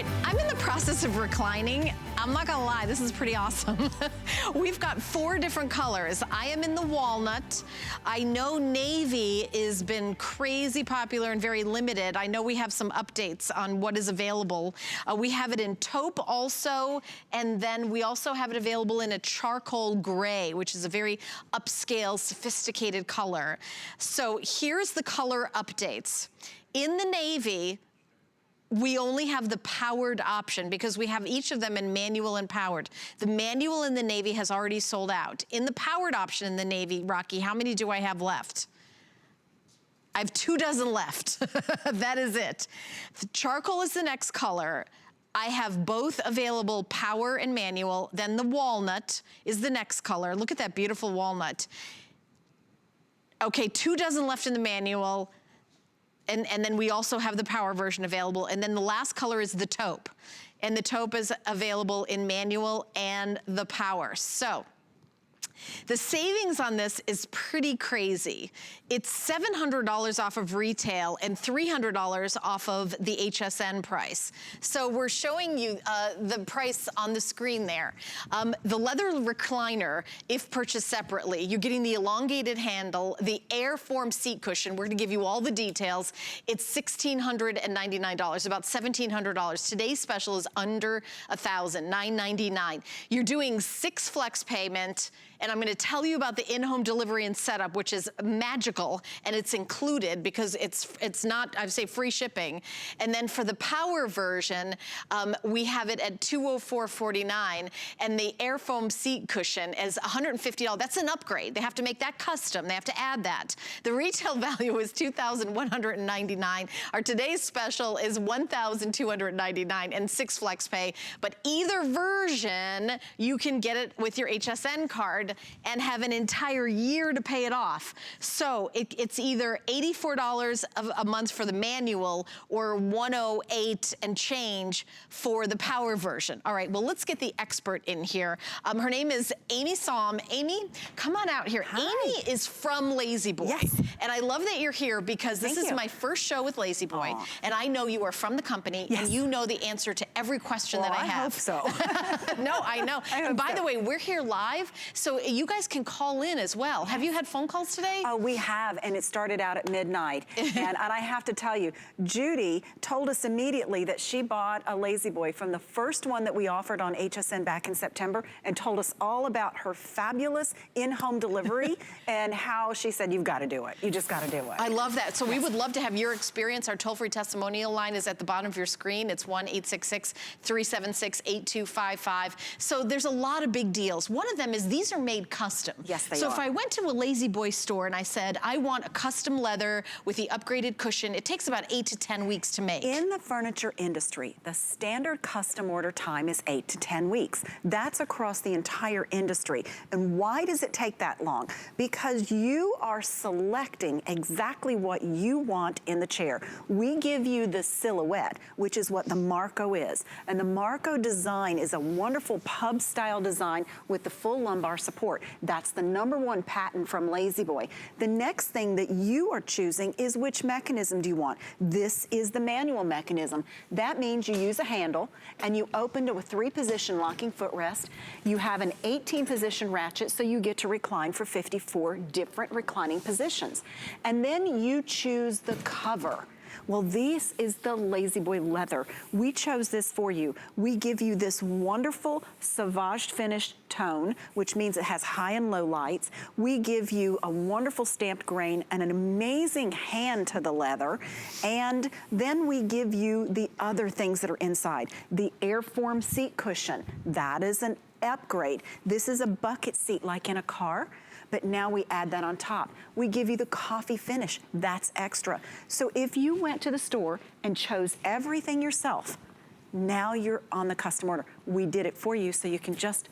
right, I'm in the process of reclining. I'm not gonna lie, this is pretty awesome. We've got 4 different colors. I am in the walnut. I know navy has been crazy popular and very limited. I know we have some updates on what is available. We have it in taupe also, and then we also have it available in a charcoal gray, which is a very upscale, sophisticated color. So here's the color updates. In the navy, we only have the powered option because we have each of them in manual and powered. The manual in the navy has already sold out. In the powered option in the navy, Rocky, how many do I have left? I have 2 dozen left. That is it. The charcoal is the next color. I have both available, power and manual. Then the walnut is the next color. Look at that beautiful walnut. Okay, 2 dozen left in the manual. And then we also have the power version available. And then the last color is the taupe. And the taupe is available in manual and the power. So the savings on this is pretty crazy. It's $700 off of retail and $300 off of the HSN price. So we're showing you the price on the screen there. The leather recliner, if purchased separately, you're getting the elongated handle, the AirForm seat cushion. We're gonna give you all the details. It's $1,699, about $1,700. Today's special is under $1,000, $999. You're doing 6 flex payment, and I'm gonna tell you about the in-home delivery and setup, which is magical, and it's included because it's not, I would say, free shipping. And then for the power version, we have it at $204.49, and the AirFoam seat cushion is $150. That's an upgrade. They have to make that custom. They have to add that. The retail value is $2,199. Our today's special is $1,299 and 6 flex pay. But either version, you can get it with your HSN card and have an entire year to pay it off. So it's either $84 a month for the manual or $108 and change for the power version. All right, well, let's get the expert in here. Her name is Amy Som. Amy, come on out here. Hi. Amy is from LaZBoy. Yes. And I love that you're here because this is my first show with LaZBoy. Aww. And I know you are from the company, yes, and you know the answer to every question that I have. I hope so. No, I know. And by the way, we're here live, so you guys can call in as well. Have you had phone calls today? We have, and it started out at midnight. and I have to tell you, Judy told us immediately that she bought a LaZBoy from the first one that we offered on HSN back in September, and told us all about her fabulous in-home delivery and how she said, you've got to do it. You just got to do it. I love that. So we would love to have your experience. Our toll-free testimonial line is at the bottom of your screen. It's 1-866-376-8255. So there's a lot of big deals. One of them is these are made custom. Yes, they are. So if I went to a LaZBoy store and I said, I want a custom leather with the upgraded cushion, it takes about 8 to 10 weeks to make. In the furniture industry, the standard custom order time is 8 to 10 weeks. That's across the entire industry. And why does it take that long? Because you are selecting exactly what you want in the chair. We give you the silhouette, which is what the Marco is. And the Marco design is a wonderful pub style design with the full lumbar support. That's the #1 patent from LaZBoy. The next thing that you are choosing is which mechanism do you want. This is the manual mechanism. That means you use a handle and you open to a 3-position locking footrest. You have an 18-position ratchet, so you get to recline for 54 different reclining positions. And then you choose the cover. Well, this is the LaZBoy leather. We chose this for you. We give you this wonderful sauvage finish tone, which means it has high and low lights. We give you a wonderful stamped grain and an amazing hand to the leather. And then we give you the other things that are inside. The AirForm seat cushion, that is an upgrade. This is a bucket seat like in a car, but now we add that on top. We give you the coffee finish, that's extra. So if you went to the store and chose everything yourself, now you're on the custom order. We did it for you so you can just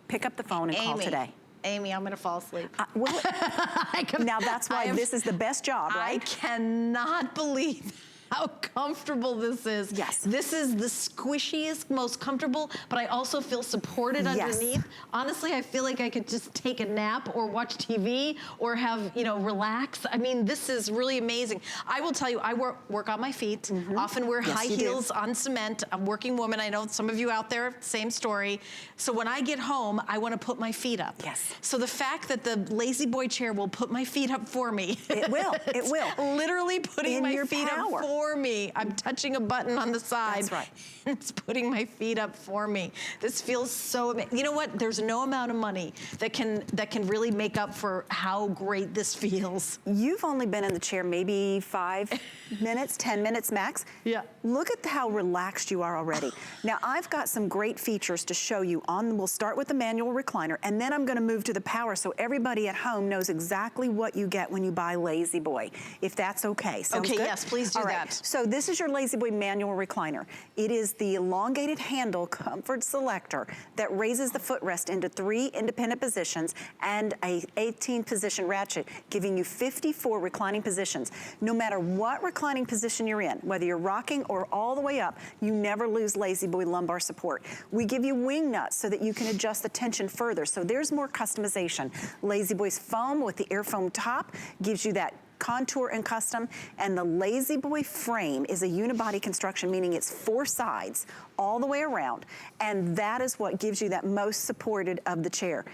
pick up the phone and call today. Amy, I'm gonna fall asleep. Now that's why this is the best job, right? I cannot believe how comfortable this is. Yes. This is the squishiest, most comfortable, but I also feel supported underneath. Honestly, I feel like I could just take a nap or watch TV or have, you know, relax. I mean, this is really amazing. I will tell you, I work on my feet, often wear high heels on cement. I'm a working woman. I know some of you out there, same story. So when I get home, I want to put my feet up. Yes. So the fact that the LaZBoy chair will put my feet up for me. It will, it will. Literally putting my feet up for me. I'm touching a button on the side. That's right. It's putting my feet up for me. This feels so amazing. You know what? There's no amount of money that can really make up for how great this feels. You've only been in the chair maybe 5 minutes, 10 minutes max. Yeah. Look at how relaxed you are already. Now, I've got some great features to show you on. We'll start with the manual recliner, and then I'm going to move to the power so everybody at home knows exactly what you get when you buy LaZBoy, if that's okay. Sounds okay, good? yes, please do that. So this is your LaZBoy manual recliner. It is the elongated handle comfort selector that raises the footrest into 3 independent positions and a 18-position ratchet, giving you 54 reclining positions. No matter what reclining position you're in, whether you're rocking or all the way up, you never lose LaZBoy lumbar support. We give you wing nuts so that you can adjust the tension further. So there's more customization. LaZBoy's foam with the AirForm top gives you that contour and custom, and the LaZBoy frame is a unibody construction, meaning it's 4 sides all the way around, and that is what gives you that most supported of the chair.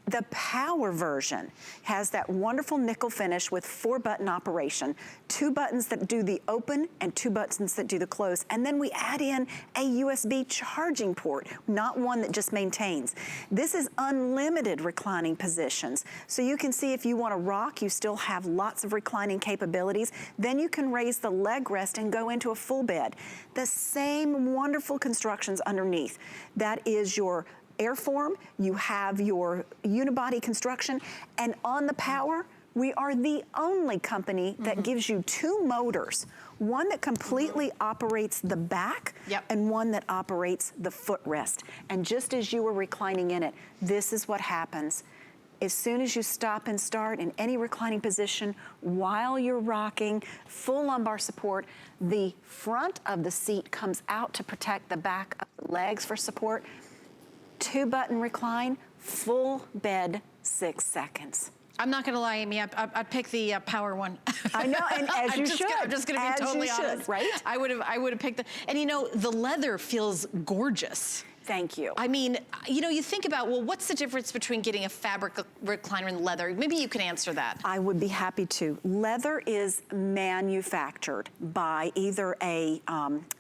The power version has that wonderful nickel finish with 4-button operation, 2 buttons that do the open and 2 buttons that do the close. And then we add in a USB charging port, not one that just maintains. This is unlimited reclining positions. So you can see if you want to rock, you still have lots of reclining capabilities. Then you can raise the leg rest and go into a full bed. The same wonderful constructions underneath. That is your AirForm, you have your unibody construction, and on the power, we are the only company that gives you 2 motors, one that completely operates the back and one that operates the footrest. And just as you were reclining in it, this is what happens. As soon as you stop and start in any reclining position while you're rocking, full lumbar support, the front of the seat comes out to protect the back of the legs for support. 2-button recline, full bed, 6 seconds. I'm not gonna lie, Amy, I'd pick the power one. I know, and as you should. I'm just gonna be totally honest. Right? I would have picked the, and you know, the leather feels gorgeous. Thank you. I mean, you know, you think about, well, what's the difference between getting a fabric recliner and leather? Maybe you can answer that. I would be happy to. Leather is manufactured by either a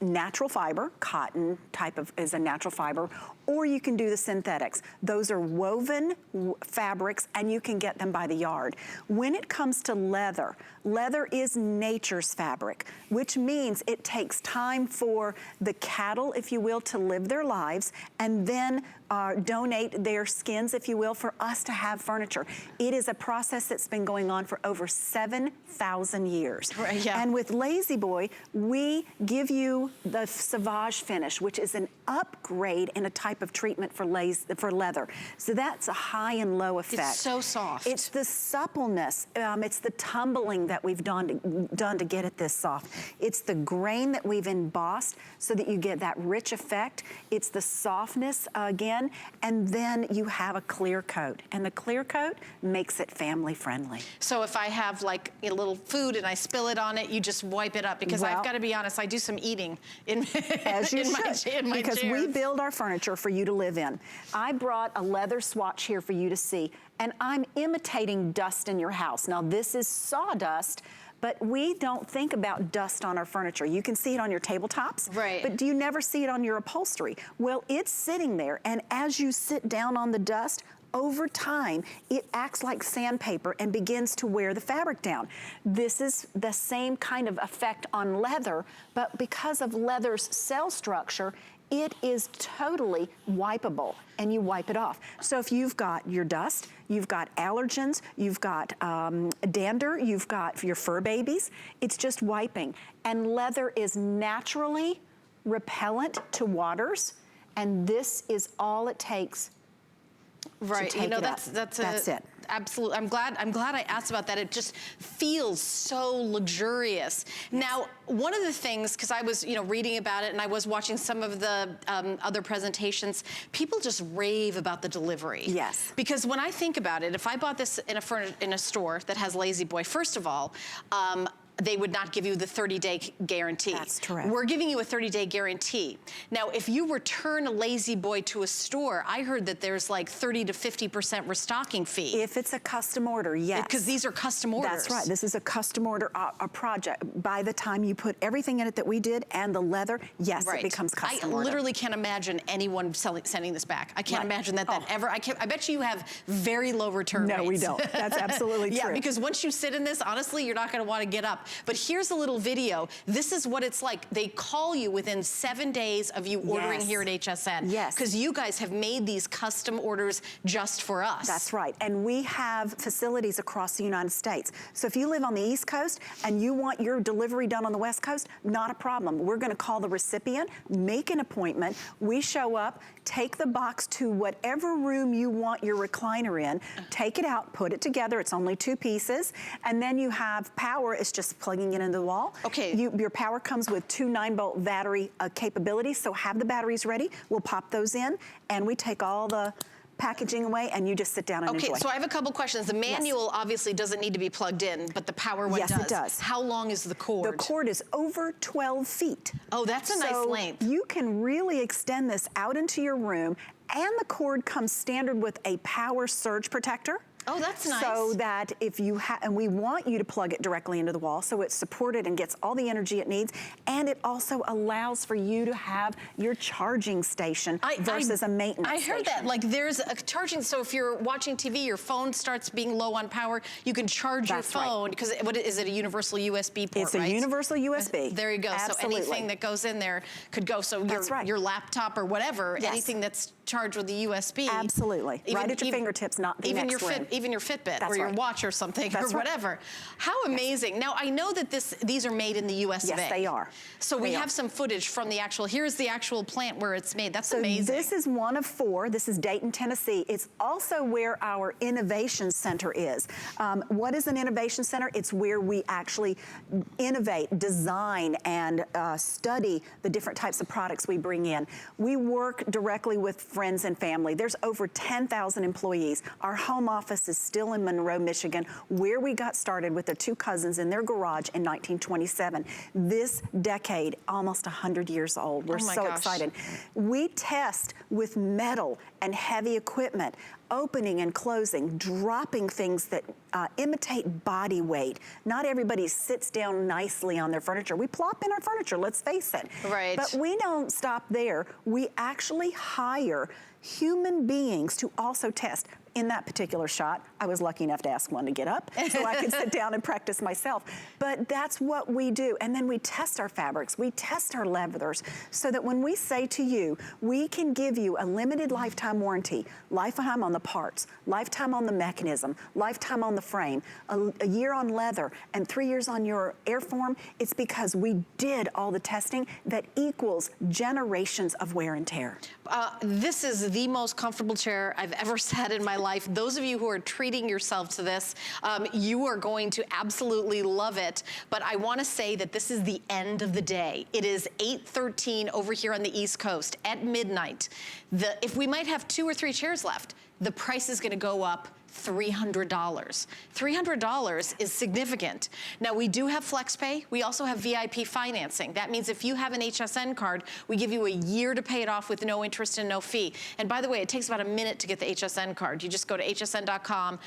natural fiber, cotton type of is a natural fiber, or you can do the synthetics. Those are woven fabrics, and you can get them by the yard. When it comes to leather, leather is nature's fabric, which means it takes time for the cattle, if you will, to live their lives, and then donate their skins, if you will, for us to have furniture. It is a process that's been going on for over 7,000 years. Right, yeah. And with LaZBoy, we give you the Sauvage finish, which is an upgrade in a type of treatment for leather. So that's a high and low effect. It's so soft. It's the suppleness. It's the tumbling that we've done to get it this soft. It's the grain that we've embossed so that you get that rich effect. It's the softness again, and then you have a clear coat, and the clear coat makes it family friendly. So if I have like a little food and I spill it on it, you just wipe it up, because I've got to be honest, I do some eating in, as you in my because chair. we build our furniture for you to live in. I brought a leather swatch here for you to see, and I'm imitating dust in your house. Now this is sawdust, but we don't think about dust on our furniture. You can see it on your tabletops, right? But do you never see it on your upholstery? Well, it's sitting there, and as you sit down on the dust, over time, it acts like sandpaper and begins to wear the fabric down. This is the same kind of effect on leather, but because of leather's cell structure, it is totally wipeable, and you wipe it off. So if you've got your dust, you've got allergens, you've got dander, you've got your fur babies, it's just wiping. And leather is naturally repellent to waters, and this is all it takes. Right, you know, that's absolutely. I'm glad I asked about that. It just feels so luxurious. Now, one of the things, because I was, reading about it and I was watching some of the other presentations, people just rave about the delivery. Yes. Because when I think about it, if I bought this in a store that has LaZBoy, first of all, they would not give you the 30-day guarantee. That's correct. We're giving you a 30-day guarantee. Now, if you return a LaZBoy to a store, I heard that there's like 30 to 50% restocking fee. If it's a custom order, yes. Because these are custom orders. That's right. This is a custom order, a project. By the time you put everything in it that we did and the leather, yes, it becomes custom order. I literally can't imagine anyone sending this back. I can't imagine that ever. I bet you have very low return rates. No, we don't. That's absolutely true. Yeah, because once you sit in this, honestly, you're not going to want to get up. But here's a little video. This is what it's like. They call you within 7 days of you ordering here at HSN. Yes. Because you guys have made these custom orders just for us. That's right. And we have facilities across the United States. So if you live on the East Coast and you want your delivery done on the West Coast, not a problem. We're going to call the recipient, make an appointment. We show up, take the box to whatever room you want your recliner in, take it out, put it together. It's only 2 pieces. And then you have power. It's just plugging it into the wall. Okay. Your power comes with 2 9-volt battery capabilities. So have the batteries ready. We'll pop those in and we take all the packaging away and you just sit down and enjoy. Okay, so I have a couple questions. The manual obviously doesn't need to be plugged in, but the power one does. Yes, it does. How long is the cord? The cord is over 12 feet. Oh, that's a nice length. You can really extend this out into your room, and the cord comes standard with a power surge protector. Oh, that's nice. So that if you have, and we want you to plug it directly into the wall so it's supported and gets all the energy it needs, and it also allows for you to have your charging station versus a maintenance station. I heard that, like there's a charging, so if you're watching TV, your phone starts being low on power, you can charge your phone, because what is it, a universal USB port, It's a universal USB. There you go. Absolutely. So anything that goes in there could go, so your laptop or whatever, anything that's charged with the USB. Absolutely. Right at your fingertips, not the next room. Even your Fitbit or your watch or something or whatever. How amazing. Now, I know that these are made in the US of A. Yes, they are. So we have some footage from the actual, here's the actual plant where it's made. That's amazing. This is one of 4. This is Dayton, Tennessee. It's also where our innovation center is. What is an innovation center? It's where we actually innovate, design, and study the different types of products we bring in. We work directly with friends and family. There's over 10,000 employees. Our home office is still in Monroe, Michigan, where we got started with the 2 cousins in their garage in 1927. This decade, almost 100 years old. We're so excited. We test with metal and heavy equipment, opening and closing, dropping things that imitate body weight. Not everybody sits down nicely on their furniture. We plop in our furniture, let's face it. Right. But we don't stop there. We actually hire human beings to also test. In that particular shot, I was lucky enough to ask one to get up so I could sit down and practice myself. But that's what we do. And then we test our fabrics, we test our leathers, so that when we say to you, we can give you a limited lifetime warranty, lifetime on the parts, lifetime on the mechanism, lifetime on the frame, a year on leather, and 3 years on your AirForm, it's because we did all the testing that equals generations of wear and tear. This is the most comfortable chair I've ever sat in my life. Those of you who are treating yourself to this, you are going to absolutely love it. But I want to say that this is the end of the day. It is 8:13 over here on the East Coast at midnight. If we might have 2 or 3 chairs left, the price is going to go up $300. $300 is significant. Now, we do have FlexPay. We also have VIP financing. That means if you have an HSN card, we give you a year to pay it off with no interest and no fee. And by the way, it takes about a minute to get the HSN card. You just go to hsn.com,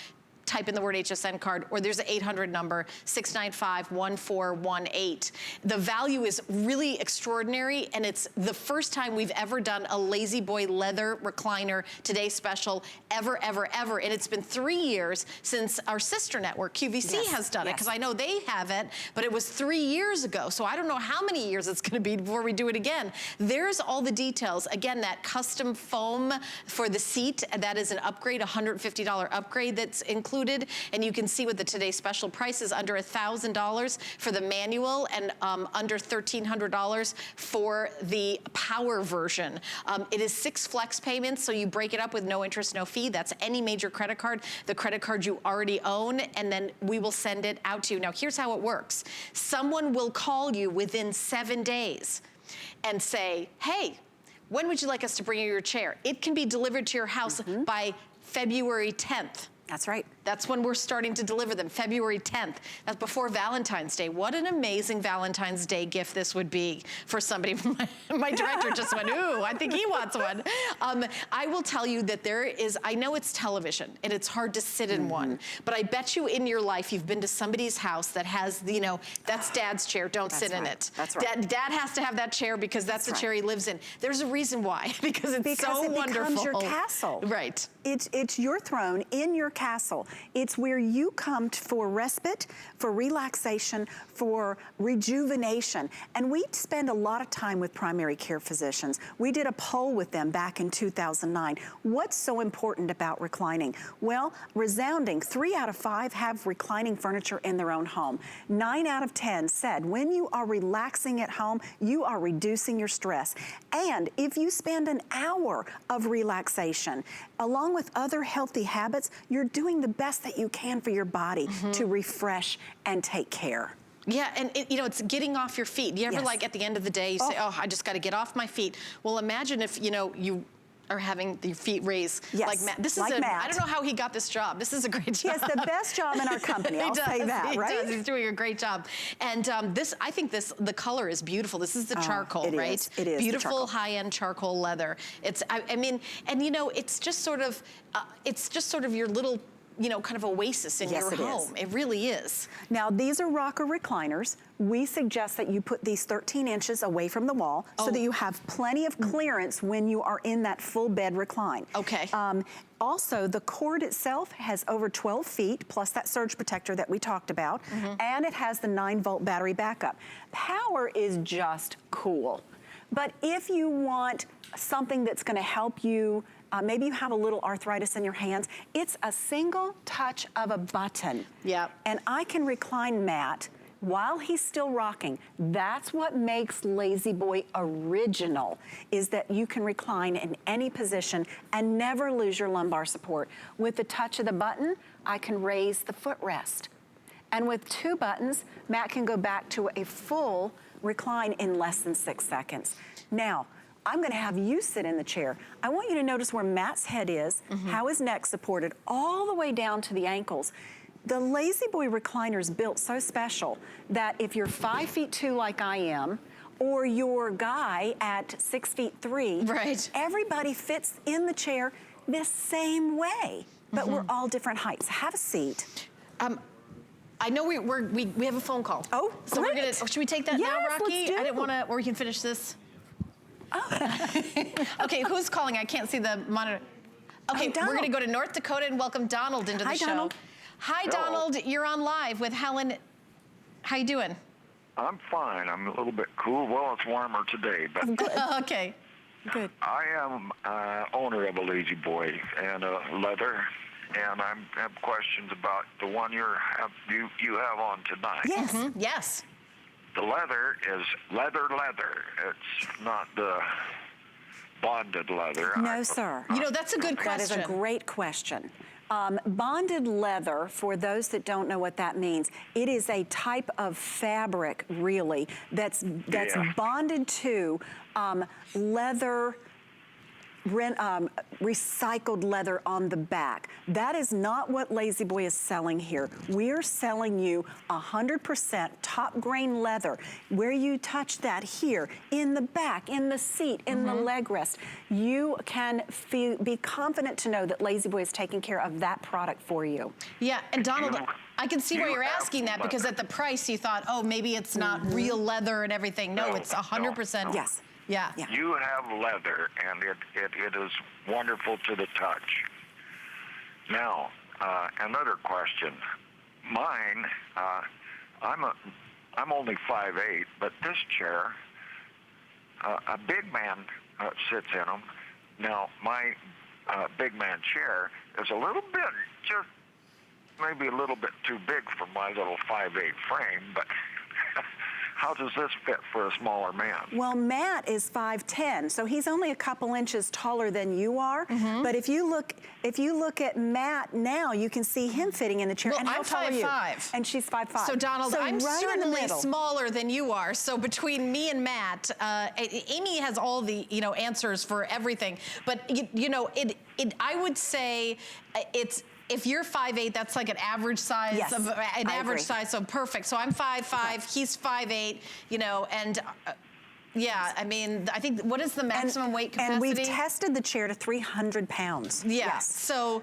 type in the word HSN card, or there's an 800 number, 695-1418. The value is really extraordinary, and it's the first time we've ever done a LaZBoy leather recliner Today Special ever, ever, ever. And it's been 3 years since our sister network, QVC, has done it, because I know they have it, but it was 3 years ago. So I don't know how many years it's gonna be before we do it again. There's all the details. Again, that custom foam for the seat, that is an upgrade, $150 upgrade that's included. included, and you can see what the today's special price is, under $1,000 for the manual and under $1,300 for the power version. It is 6 flex payments, so you break it up with no interest, no fee. That's any major credit card, the credit card you already own, and then we will send it out to you. Now, here's how it works. Someone will call you within 7 days and say, hey, when would you like us to bring you your chair? It can be delivered to your house by February 10th. That's right. That's when we're starting to deliver them, February 10th. That's before Valentine's Day. What an amazing Valentine's Day gift this would be for somebody. My director just went, ooh, I think he wants one. I will tell you that there is, I know it's television and it's hard to sit in one, but I bet you in your life you've been to somebody's house that has, you know, that's Dad's chair, don't sit in it. That's right. Dad has to have that chair because that's the chair he lives in. There's a reason why, because it's so wonderful. Because it becomes your castle. Right. It's your throne in your castle. It's where you come for respite, for relaxation, for rejuvenation. And we spend a lot of time with primary care physicians. We did a poll with them back in 2009. What's so important about reclining? Well, resounding 3 out of 5 have reclining furniture in their own home. 9 out of 10 said when you are relaxing at home, you are reducing your stress. And if you spend an hour of relaxation, along with other healthy habits, you're doing the best that you can for your body to refresh and take care. Yeah, and you know, it's getting off your feet. You ever like at the end of the day, you say, oh, I just got to get off my feet. Well, imagine if, you know, you are having your feet raised like Matt. This is I don't know how he got this job. This is a great job. He has the best job in our company, I'll say that, right? He does, he's doing a great job. And I think the color is beautiful. This is the charcoal, right? It is beautiful high-end charcoal leather. It's, I mean, and you know, it's just sort of your little, you know, kind of oasis in your home. It really is. Now, these are rocker recliners. We suggest that you put these 13 inches away from the wall so that you have plenty of clearance when you are in that full bed recline. Okay. Also, the cord itself has over 12 feet, plus that surge protector that we talked about, and it has the 9-volt battery backup. Power is just cool. But if you want something that's gonna help you, maybe you have a little arthritis in your hands, it's a single touch of a button. Yep. And I can recline Matt while he's still rocking. That's what makes LaZBoy original, is that you can recline in any position and never lose your lumbar support. With the touch of the button, I can raise the footrest. And with 2 buttons, Matt can go back to a full recline in less than 6 seconds. Now, I'm gonna have you sit in the chair. I want you to notice where Matt's head is, how his neck's supported, all the way down to the ankles. The LaZBoy recliner is built so special that if you're 5'2" like I am, or your guy at 6'3", everybody fits in the chair the same way, but we're all different heights. Have a seat. I know we have a phone call. Oh, so great. we're gonna, should we take that now, Rocky? Let's do. I didn't wanna, or we can finish this. Okay, who's calling? I can't see the monitor. Okay, we're gonna go to North Dakota and welcome Donald into the show. Donald. Hi, Donald. You're on live with Helen. How you doing? I'm fine. I'm a little bit cool. Well, it's warmer today, but okay. Good. I am owner of a LaZBoy and a leather, and I have questions about the one you have on tonight. Yes. Yes. The leather is leather. It's not the bonded leather. No, sir. You know, that's a good question. That is a great question. Bonded leather, for those that don't know what that means, it is a type of fabric, really, that's bonded to leather, recycled leather on the back. That is not what LaZBoy is selling here. We're selling you 100% top grain leather, where you touch that here, in the back, in the seat, in the leg rest. You can be confident to know that LaZBoy is taking care of that product for you. Yeah, and Donald, I can see why you're asking that, because at the price you thought, oh, maybe it's not real leather and everything. No, it's 100%. Yes. Yeah. You have leather, and it is wonderful to the touch. Now, another question. Mine, I'm only 5'8", but this chair, a big man sits in them. Now, my big man chair is a little bit just maybe a little bit too big for my little 5'8" frame, but how does this fit for a smaller man? Well, Matt is 5'10", so he's only a couple inches taller than you are. But if you look at Matt now, you can see him fitting in the chair. Well, and how I'm tall are you? 5'5". And she's 5'5". So Donald, I'm right certainly smaller than you are. So between me and Matt, Amy has all the answers for everything. But I would say it's. If you're 5'8", that's like an average size. Yes, of an average size, so perfect. So I'm 5'5", he's 5'8", and yeah, I mean, I think, what is the maximum weight capacity? And we've tested the chair to 300 pounds. Yeah, yes. So,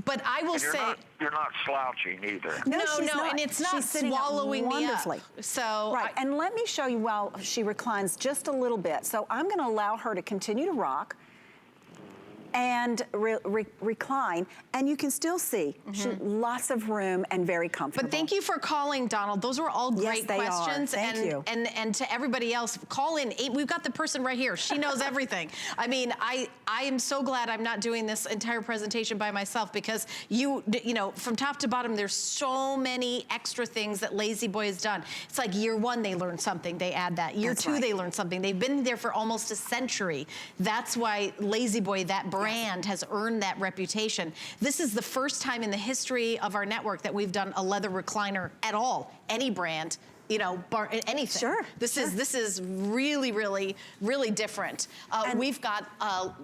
but I will say... You're not slouching either. No, and it's not swallowing me up. So right, and let me show you while she reclines just a little bit. So I'm gonna allow her to continue to rock and recline, and you can still see lots of room and very comfortable. But thank you for calling, Donald. Those were all great questions. Thank you. And to everybody else, call in. We've got the person right here. She knows everything. I mean, I am so glad I'm not doing this entire presentation by myself, because you know, from top to bottom, there's so many extra things that LaZBoy has done. It's like year one, they learn something, they add that. Year two, they learn something. They've been there for almost a century. That's why LaZBoy, that brand, has earned that reputation. This is the first time in the history of our network that we've done a leather recliner at all, any brand, anything. Sure. This is really, really, really different. We've got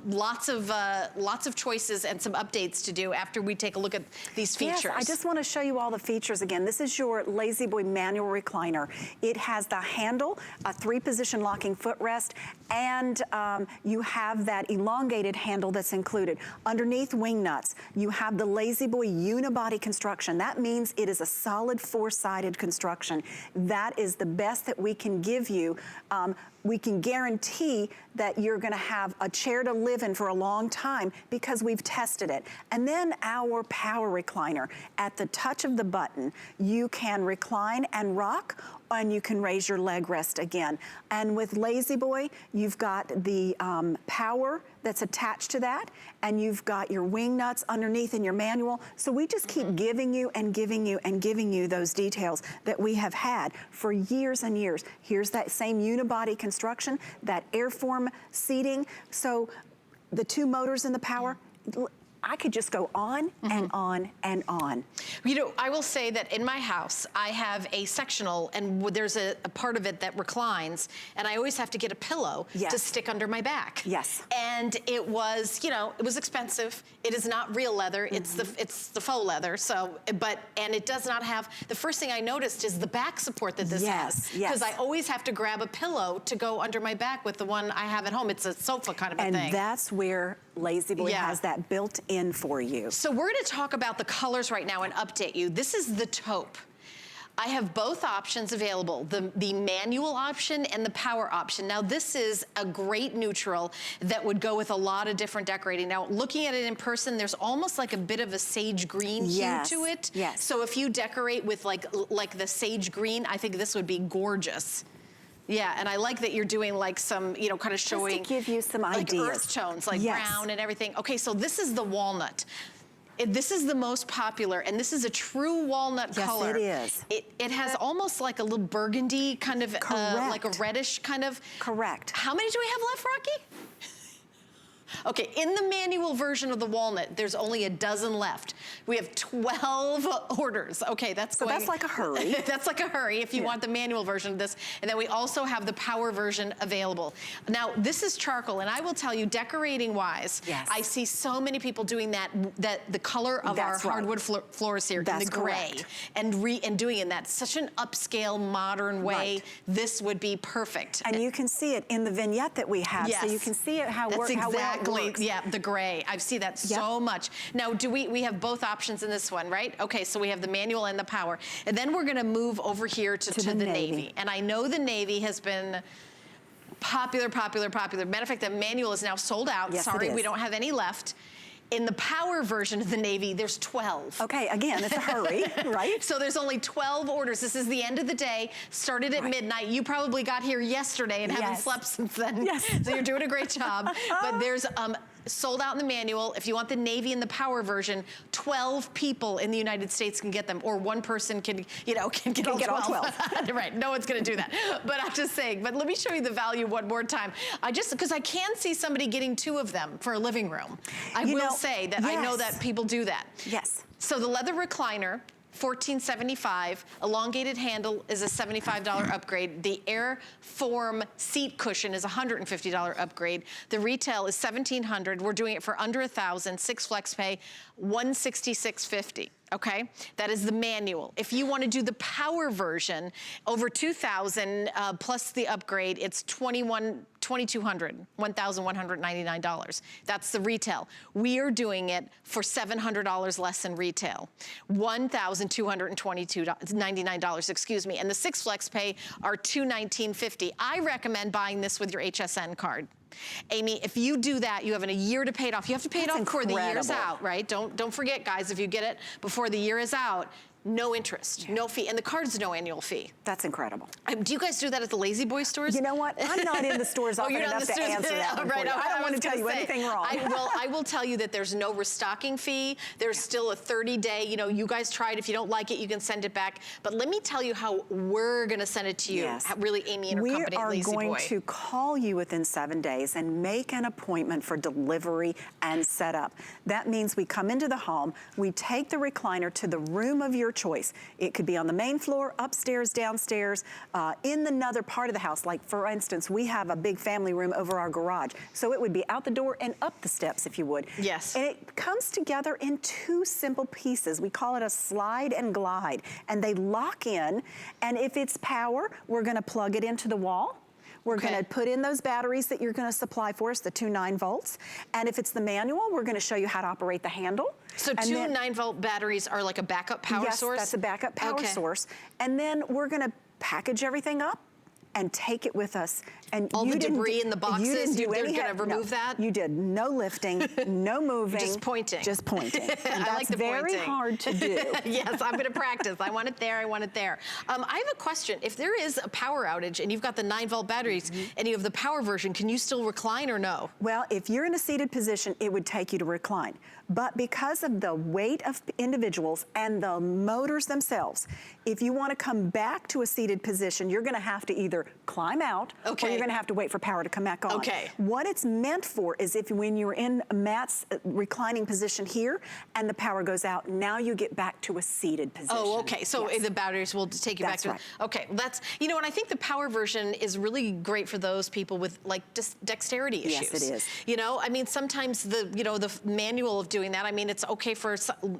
lots of choices and some updates to do after we take a look at these features. Yes, I just want to show you all the features again. This is your LaZBoy manual recliner. It has the handle, a 3-position locking footrest, and you have that elongated handle that's included. Underneath wing nuts, you have the LaZBoy unibody construction. That means it is a solid 4-sided construction. That is the best that we can give you. We can guarantee that you're gonna have a chair to live in for a long time because we've tested it. And then our power recliner. At the touch of the button, you can recline and rock, and you can raise your leg rest again. And with LaZBoy, you've got the power that's attached to that, and you've got your wing nuts underneath in your manual. So we just keep giving you and giving you and giving you those details that we have had for years and years. Here's that same unibody construction, that AirForm seating. So the 2 motors in the power, I could just go on and on and on. You know, I will say that in my house, I have a sectional, and there's a part of it that reclines, and I always have to get a pillow to stick under my back. Yes. And it was, it was expensive. It is not real leather. It's the faux leather. So, and it does not have, the first thing I noticed is the back support that this has. Because I always have to grab a pillow to go under my back with the one I have at home. It's a sofa kind of a thing. And that's where LaZBoy has that built in for you. So we're gonna talk about the colors right now and update you. This is the taupe. I have both options available, the manual option and the power option. Now this is a great neutral that would go with a lot of different decorating. Now looking at it in person, there's almost like a bit of a sage green hue to it. Yes. So if you decorate with like the sage green, I think this would be gorgeous. Yeah, and I like that you're doing like some, kind of showing. Just to give you some ideas. Like earth tones, like brown and everything. Okay, so this is the walnut. This is the most popular, and this is a true walnut color. Yes, it is. It has almost like a little burgundy kind of, like a reddish kind of. Correct. How many do we have left, Rocky? Okay, in the manual version of the walnut, there's only a dozen left. We have 12 orders. Okay, that's that's like a hurry. That's like a hurry if you want the manual version of this. And then we also have the power version available. Now, this is charcoal, and I will tell you, decorating wise, I see so many people doing that the color of our hardwood floors here in the gray, and doing it in that such an upscale, modern way. This would be perfect. And you can see it in the vignette that we have, so you can see it how well it works. Yeah, the gray. I see that so much. Now, we have both options in this one, right? Okay, so we have the manual and the power. And then we're gonna move over here to the navy. And I know the navy has been popular. Matter of fact, the manual is now sold out. Yes, sorry, we don't have any left. In the power version of the navy, there's 12. Okay, again, it's a hurry, right? So there's only 12 orders. This is the end of the day, started at midnight. You probably got here yesterday and haven't slept since then. Yes. So you're doing a great job. But there's sold out in the manual. If you want the navy and the power version, 12 people in the United States can get them, or one person can, you know, can get all 12. Right, no one's gonna do that. But I'm just saying, but let me show you the value one more time. Because I can see somebody getting 2 of them for a living room. I will say that I know that people do that. Yes. So the leather recliner, $14.75. Elongated handle is a $75 upgrade. The AirForm seat cushion is a $150 upgrade. The retail is $1,700. We're doing it for under $1,000. 6 flex pay, $166.50. Okay, that is the manual. If you want to do the power version, over $2,000 plus the upgrade, it's $2,199. That's the retail. We are doing it for $700 less than retail, $1,222.99. Excuse me. And the 6 flex pay are $219.50. I recommend buying this with your HSN card. Amy, if you do that, you have a year to pay it off. You have to pay it off before the year's out, right? Don't forget, guys, if you get it before the year is out, no interest, no fee, and the card's no annual fee. That's incredible. Do you guys do that at the LaZBoy stores? You know what? I'm not in the stores often enough to answer that one for you. I don't want to tell you anything wrong. I will tell you that there's no restocking fee. There's still a 30-day, you know, you guys try it. If you don't like it, you can send it back. But let me tell you how we're going to send it to you. Yes. Really, Amy and her company at LaZBoy. We are going to call you within 7 days and make an appointment for delivery and setup. That means we come into the home, we take the recliner to the room of your choice. It could be on the main floor, upstairs, downstairs, in another part of the house. Like, for instance, we have a big family room over our garage. So it would be out the door and up the steps, if you would. Yes. And it comes together in 2 simple pieces. We call it a slide and glide. And they lock in. And if it's power, we're going to plug it into the wall. We're going to put in those batteries that you're going to supply for us, the 2 9-volts. And if it's the manual, we're going to show you how to operate the handle. So 2 9-volt batteries are like a backup power source? Yes, that's a backup power source. And then we're going to package everything up and take it with us. And all the debris in the boxes, you're going to remove that? You did no lifting, no moving. Just pointing. Just pointing. And I like the very pointing. hard to do. Yes, I'm going to practice. I want it there, I want it there. I have a question. If there is a power outage and you've got the 9-volt batteries and you have the power version, can you still recline or no? Well, if you're in a seated position, it would take you to recline. But because of the weight of individuals and the motors themselves, if you want to come back to a seated position, you're going to have to either climb out or you're going to have to wait for power to come back on. Okay. What it's meant for is if when you're in Matt's reclining position here and the power goes out, now you get back to a seated position. Oh, okay. So the batteries will take you back to... Okay. Well, that's... You know, and I think the power version is really great for those people with, like, dexterity issues. Yes, it is. You know, I mean, sometimes the, you know, the manual of doing that, I mean, it's okay for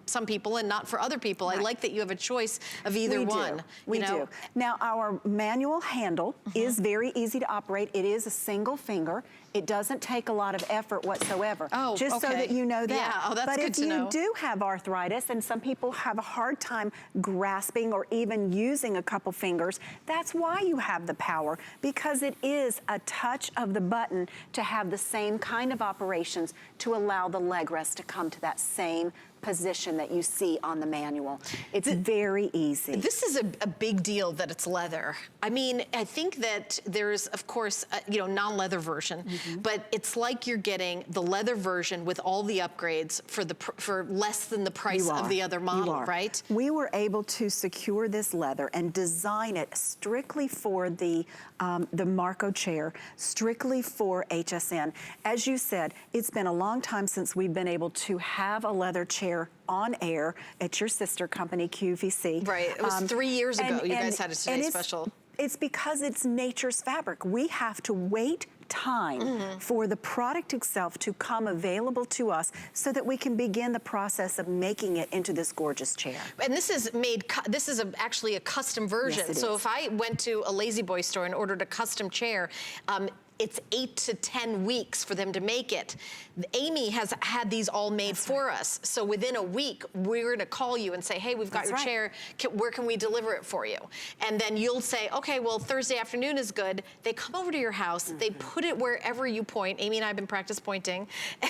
some people and not for other people. Right. I like that you have a choice of either one. We do. Now, our manual handle is very easy to operate. It is a single finger. It doesn't take a lot of effort whatsoever. Oh, just so that you know that. Yeah, oh, that's good to know. But if you do have arthritis, and some people have a hard time grasping or even using a couple fingers, that's why you have the power, because it is a touch of the button to have the same kind of operations to allow the leg rest to come to that same position that you see on the manual. It's very easy. This is a big deal that it's leather. I mean, I think that there's, of course, you know, non-leather version, but it's like you're getting the leather version with all the upgrades for less than the price of the other model, right? We were able to secure this leather and design it strictly for the Marco chair, strictly for HSN. As you said, it's been a long time since we've been able to have a leather chair on air at your sister company, QVC. Right, it was 3 years ago you guys had a Today Special. It's because it's nature's fabric. We have to wait time for the product itself to come available to us so that we can begin the process of making it into this gorgeous chair. And this is made, this is actually a custom version. Yes, so if I went to a LaZBoy store and ordered a custom chair, it's 8 to 10 weeks for them to make it. Amy has had these all made for us. So within a week, we're gonna call you and say, hey, we've got your chair, where can we deliver it for you? And then you'll say, okay, well, Thursday afternoon is good. They come over to your house, they put it wherever you point. Amy and I have been practice pointing.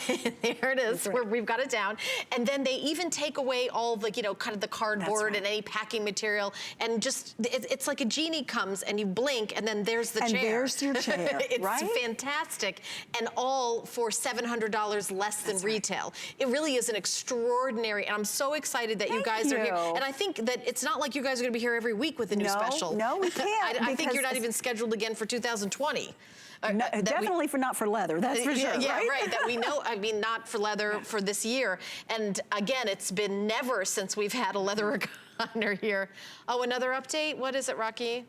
There it is, where we've got it down. And then they even take away all the, you know, kind of the cardboard and any packing material. And just, it's like a genie comes and you blink and then there's the chair. And there's your chair, right? It's fantastic, and all for $700 less than retail. It really is an extraordinary, and I'm so excited that you guys are here. And I think that it's not like you guys are gonna be here every week with a new special. No, we can't. I think you're not even scheduled again for 2020. No, definitely not for leather, that's for sure. Yeah, right, that we know, I mean, not for leather for this year. And again, it's been never since we've had a leather recliner here. Oh, another update? What is it, Rocky?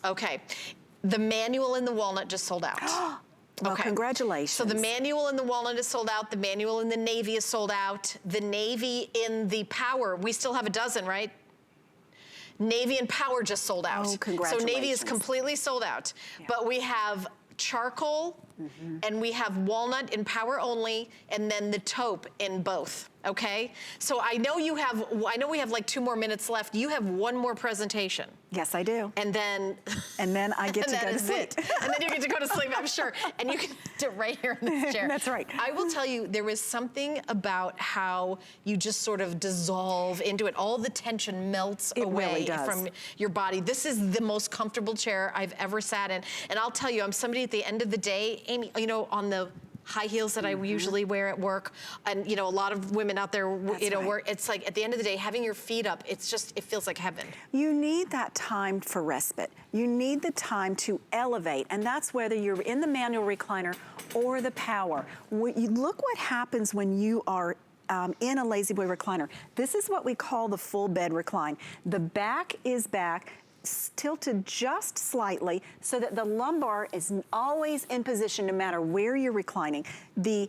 Okay, the manual in the walnut just sold out. Well, congratulations. So the manual in the walnut is sold out. The manual in the navy is sold out. The navy in the power, we still have a dozen, right? Navy and power just sold out. Oh, congratulations. So navy is completely sold out. Yeah. But we have charcoal and we have walnut in power only, and then the taupe in both. Okay? So I know we have like 2 more minutes left. You have one more presentation. Yes, I do. And then I get to go to sleep. And then you get to go to sleep, I'm sure. And you can do it right here in this chair. That's right. I will tell you, there is something about how you just sort of dissolve into it. All the tension melts away from your body. This is the most comfortable chair I've ever sat in. And I'll tell you, I'm somebody at the end of the day, Amy, you know, on the high heels that I usually wear at work, and you know, a lot of women out there, you know, where it's like at the end of the day, having your feet up, it's just, it feels like heaven. You need that time for respite. You need the time to elevate, and that's whether you're in the manual recliner or the power. Look what happens when you are in a LaZBoy recliner. This is what we call the full bed recline. The back is back, tilted just slightly so that the lumbar is always in position no matter where you're reclining. The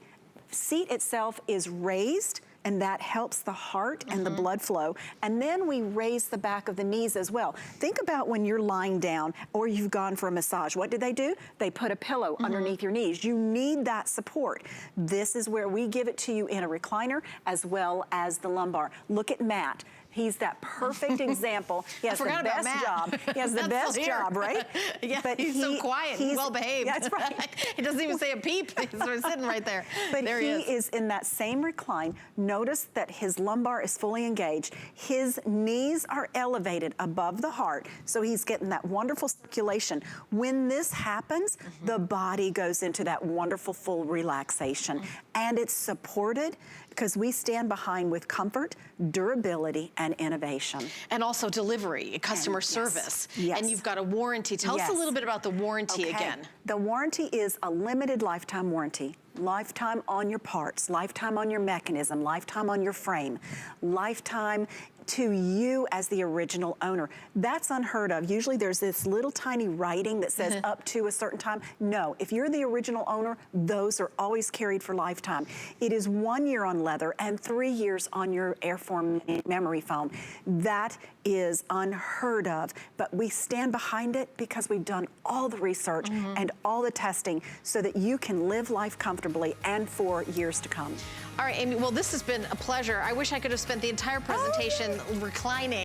seat itself is raised, and that helps the heart and the blood flow. And then we raise the back of the knees as well. Think about when you're lying down or you've gone for a massage. What do? They put a pillow underneath your knees. You need that support. This is where we give it to you in a recliner as well as the lumbar. Look at Matt. He's that perfect example. He has the best job. He has the best job, right? Yeah, but he's so quiet and well behaved. That's right. He doesn't even say a peep. He's sort of sitting right there. But there he is in that same recline. Notice that his lumbar is fully engaged. His knees are elevated above the heart, so he's getting that wonderful circulation. When this happens, the body goes into that wonderful full relaxation. And it's supported because we stand behind with comfort, durability, and innovation. And also delivery, customer service. Yes. And you've got a warranty. Tell us a little bit about the warranty again. The warranty is a limited lifetime warranty. Lifetime on your parts, lifetime on your mechanism, lifetime on your frame, lifetime to you as the original owner. That's unheard of. Usually there's this little tiny writing that says up to a certain time. No, if you're the original owner, those are always carried for lifetime. It is 1 year on leather and 3 years on your AirForm memory foam. That is unheard of, but we stand behind it because we've done all the research and all the testing so that you can live life comfortably and for years to come. All right, Amy, well, this has been a pleasure. I wish I could have spent the entire presentation reclining.